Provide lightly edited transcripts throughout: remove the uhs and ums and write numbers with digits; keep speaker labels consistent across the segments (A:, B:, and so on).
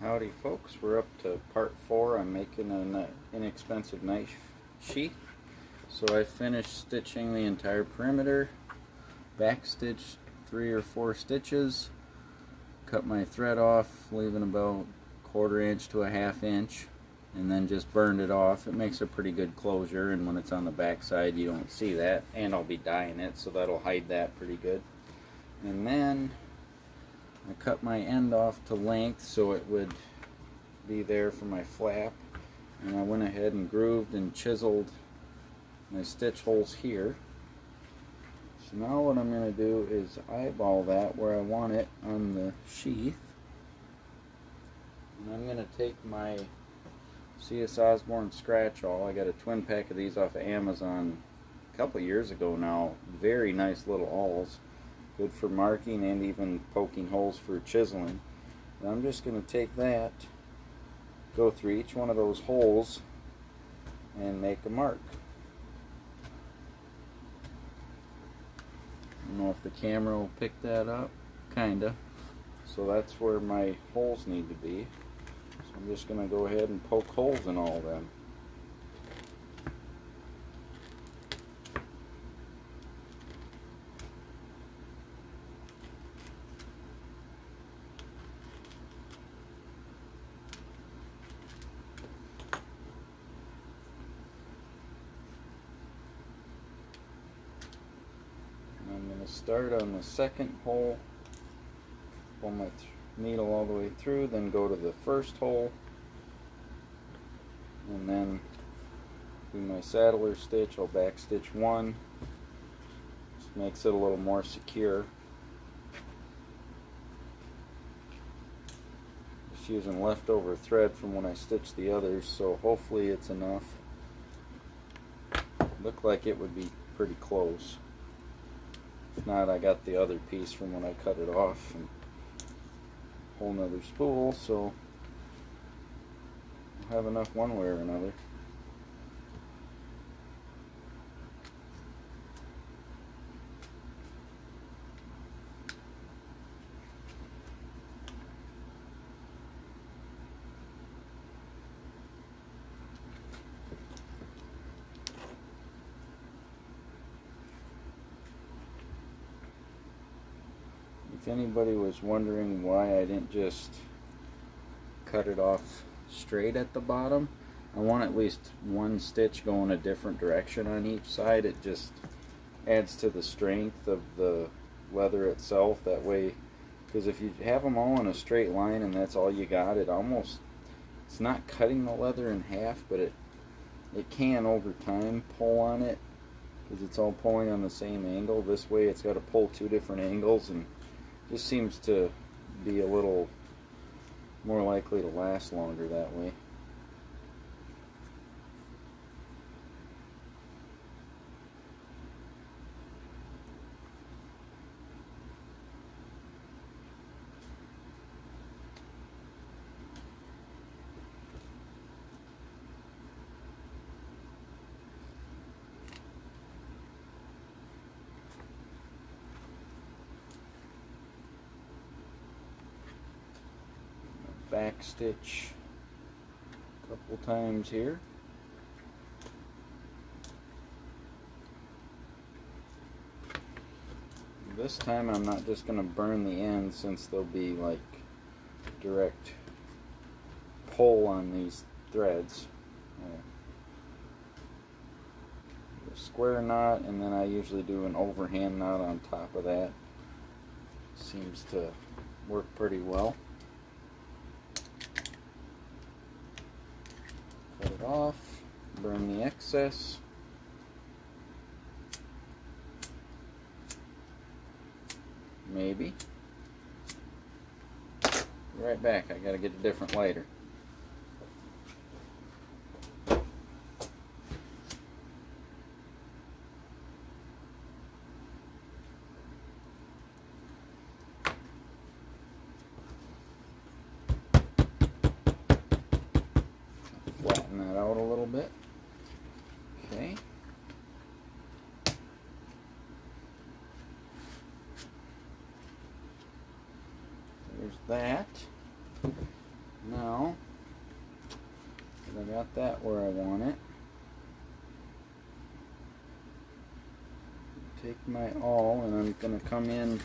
A: Howdy folks, we're up to part 4. I'm making an inexpensive knife sheath. So I finished stitching the entire perimeter, back stitched 3 or 4 stitches, cut my thread off leaving about 1/4 inch to a 1/2 inch, and then just burned it off. It makes a pretty good closure, and when it's on the back side you don't see that, and I'll be dyeing it so that'll hide that pretty good. And then I cut my end off to length so it would be there for my flap, and I went ahead and grooved and chiseled my stitch holes here. So now what I'm going to do is eyeball that where I want it on the sheath, and I'm going to take my C.S. Osborne scratch awl. I got a twin pack of these off of Amazon a couple years ago now. Very nice little awls. Good for marking and even poking holes for chiseling. And I'm just going to take that, go through each one of those holes, and make a mark. I don't know if the camera will pick that up. Kinda. So that's where my holes need to be. So I'm just going to go ahead and poke holes in all of them. I'm going to start on the second hole, pull my needle all the way through, then go to the first hole, and then do my saddler stitch. I'll back stitch one. Just makes it a little more secure. Just using leftover thread from when I stitched the others, so hopefully it's enough. Looked like it would be pretty close. If not, I got the other piece from when I cut it off, and a whole nother spool, so I'll have enough one way or another. If anybody was wondering why I didn't just cut it off straight at the bottom, I want at least one stitch going a different direction on each side. It just adds to the strength of the leather itself that way, because if you have them all in a straight line and that's all you got, it's not cutting the leather in half, but it can over time pull on it because it's all pulling on the same angle. This way it's got to pull 2 different angles, and just seems to be a little more likely to last longer that way. Back stitch a couple times here. This time I'm not just going to burn the end, since there'll be like direct pull on these threads. A square knot, and then I usually do an overhand knot on top of that. Seems to work pretty well. Cut it off, burn the excess. Maybe. Be right back, I gotta get a different lighter. Flatten that out a little bit. Okay. There's that. Now that I got that where I want it, take my awl and I'm going to come in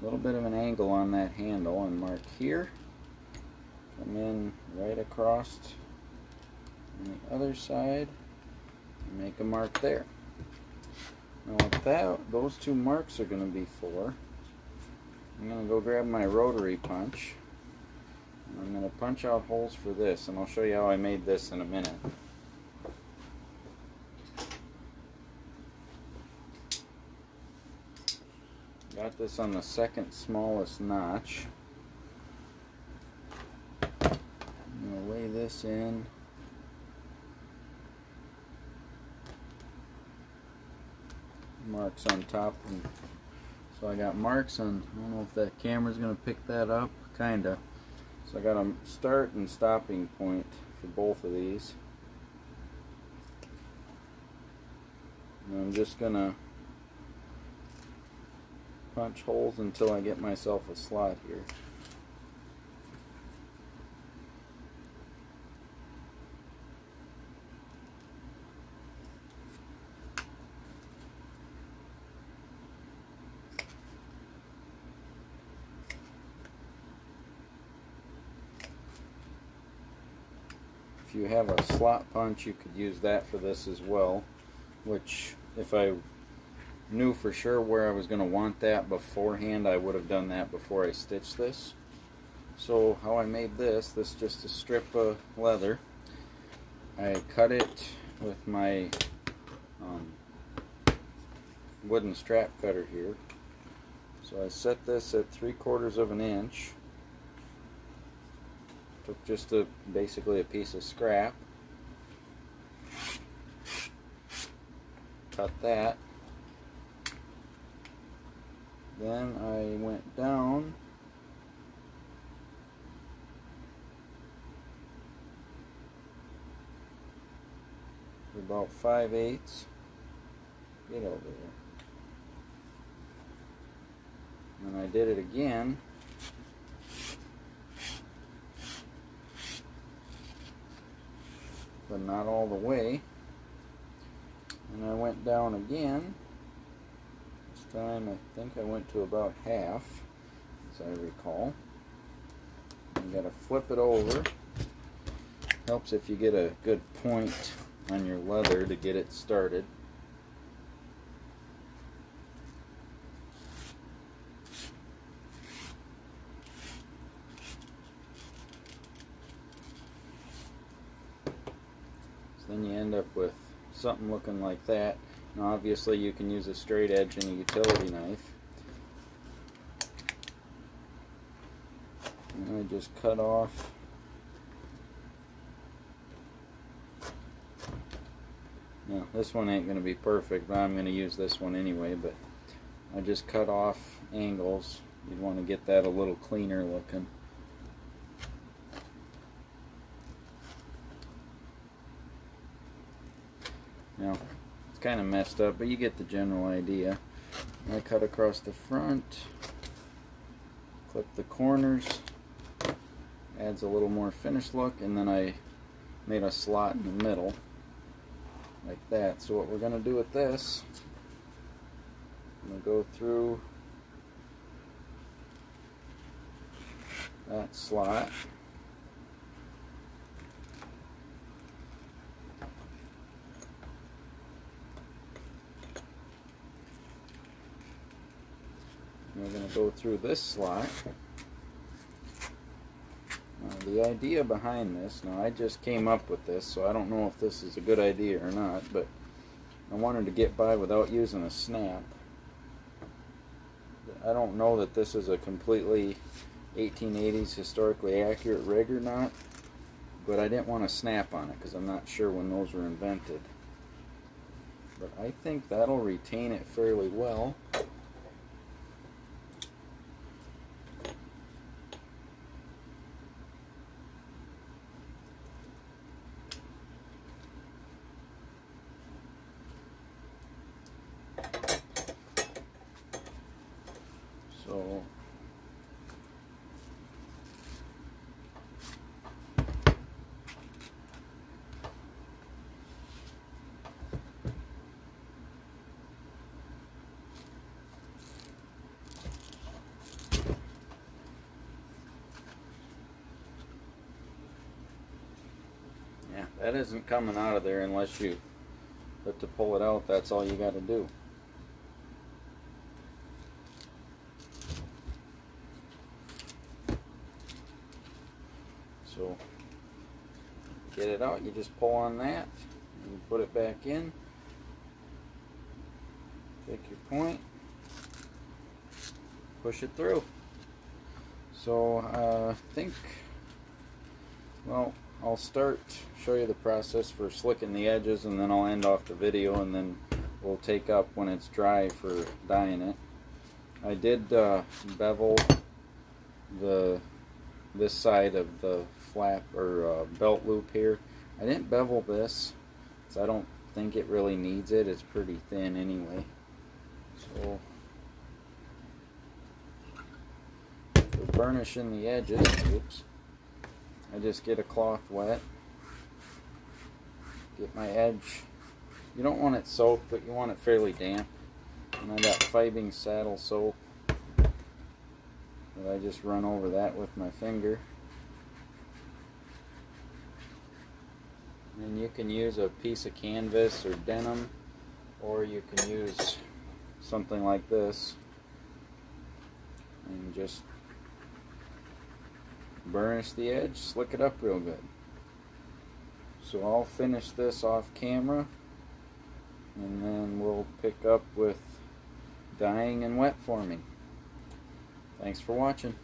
A: a little bit of an angle on that handle and mark here. Come in right across on the other side and make a mark there. Now what those two marks are going to be for, I'm going to go grab my rotary punch. And I'm going to punch out holes for this, and I'll show you how I made this in a minute. Got this on the second smallest notch. I'm going to lay this in. Marks on top, and so I got marks on, I don't know if that camera's going to pick that up, kinda. So I got a start and stopping point for both of these. And I'm just going to punch holes until I get myself a slot here. If you have a slot punch, you could use that for this as well, which if I knew for sure where I was going to want that beforehand, I would have done that before I stitched this. So how I made this just a strip of leather. I cut it with my wooden strap cutter here. So I set this at 3/4 of an inch. Took just basically a piece of scrap, cut that, then I went down to about 5/8. Get over there. And I did it again. But not all the way. And I went down again. This time I think I went to about half, as I recall. You gotta flip it over. Helps if you get a good point on your leather to get it started. Then you end up with something looking like that. Now obviously you can use a straight edge and a utility knife. And I just cut off now this one ain't going to be perfect, but I'm going to use this one anyway, but I just cut off angles. You'd want to get that a little cleaner looking. Now, it's kind of messed up, but you get the general idea. I cut across the front, clip the corners, adds a little more finished look, and then I made a slot in the middle, like that. So what we're going to do with this, I'm going to go through that slot. We're going to go through this slot. The idea behind this, now I just came up with this, so I don't know if this is a good idea or not, but I wanted to get by without using a snap. I don't know that this is a completely 1880s historically accurate rig or not, but I didn't want to snap on it because I'm not sure when those were invented. But I think that'll retain it fairly well. So Yeah, that isn't coming out of there unless you, but to pull it out, that's all you got to do. So get it out, you just pull on that and you put it back in. Take your point, push it through. So I think, well, I'll show you the process for slicking the edges, and then I'll end off the video, and then we'll take up when it's dry for dyeing it. I did bevel this side of the flap or belt loop here. I didn't bevel this because I don't think it really needs it. It's pretty thin anyway. So for burnishing the edges, oops, I just get a cloth wet, get my edge. You don't want it soaked, but you want it fairly damp. And I got Fibing saddle soap, and I just run over that with my finger. And you can use a piece of canvas or denim, or you can use something like this and just burnish the edge, slick it up real good. So I'll finish this off camera, and then we'll pick up with dyeing and wet forming. Thanks for watching.